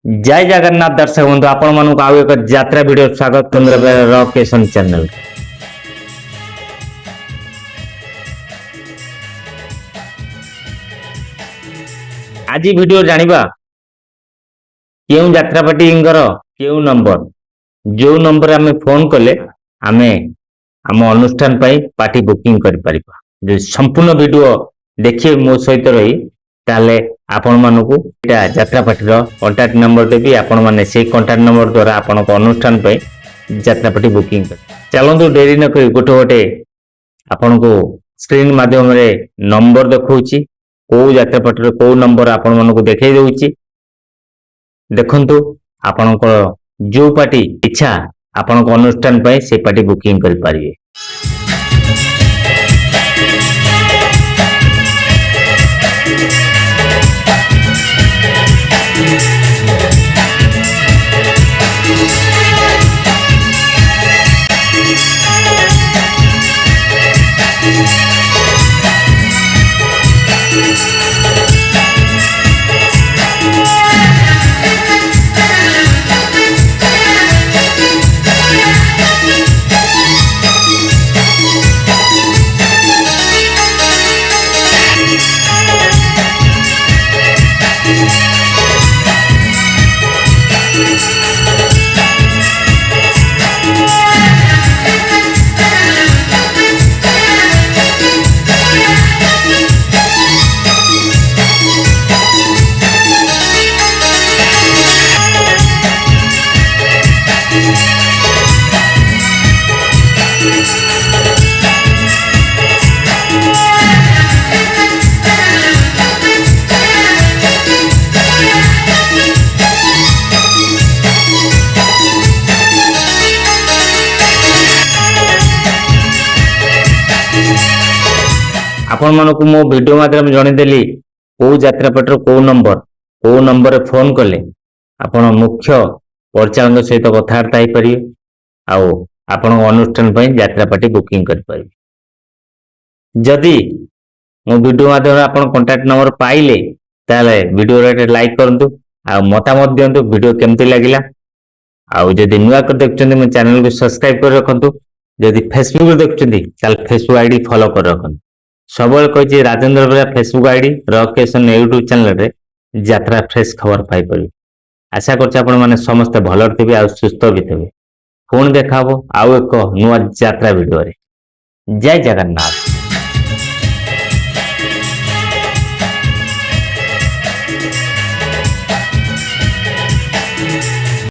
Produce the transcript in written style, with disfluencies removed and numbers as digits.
जय जगन्नाथ दर्शक बंधु आपण मानक आउ एक यात्रा वीडियो स्वागत केन्द्र रकेशन चैनल। आज वीडियो जानिबा केउ यात्रापाटी केउ नंबर जो नंबर आमे फोन कले आमे आम अनुष्ठान पाई पार्टी बुकिंग करि परिबा। जो संपूर्ण वीडियो देखिए मो सहित रही ताले आपण मानकु एटा यात्रा पार्टी रो कांटेक्ट नंबर देबी आपण माने से कांटेक्ट नंबर द्वारा आपण को अनुष्ठान पे यात्रा पार्टी बुकिंग कर चलंतु देरी न करी गोटे गोटे आपण को स्क्रीन माध्यम रे नंबर देखौची को यात्रा पार्टी रो को नंबर आपण मानकु देखाई देउची देखंतु आपण को जो पार्टी इच्छा आपण को अनुष्ठान पे से पार्टी बुकिंग कर पारिबे। आपण मानकु मो वीडियो माध्यम जणे देली को यात्रा पार्टी को नंबर फोन कले आपण मुख्य परिचालक सहित कथबार्ता हो पारे आउ आपण अनुष्ठान पे यात्रा पार्टी बुकिंग कर पारे। जदि मो वीडियो माध्यम आपण कांटेक्ट नंबर पाइले ताले वीडियो रे लाइक करंतु आ मतामत दियंतु वीडियो केमती लागिला आउ जदि नुवा कर देखचंदी मो चैनल को सब्सक्राइब कर रखंतु जदि फेसबुक रे देखचंदी ताले फेसबुक आईडी फॉलो कर रखंतु। सबल कही राजेंद्र बेरा फेसबुक आईडी रकेशन यूट्यूब चैनल रे यात्रा फ्रेश खबर पाई परिबे। आशा करछ आपण माने समस्त भल थिबे आ सुस्थ भी थिबे। पुणी देखा आउ एक नुआ यात्रा वीडियो रे। जय जगन्नाथ।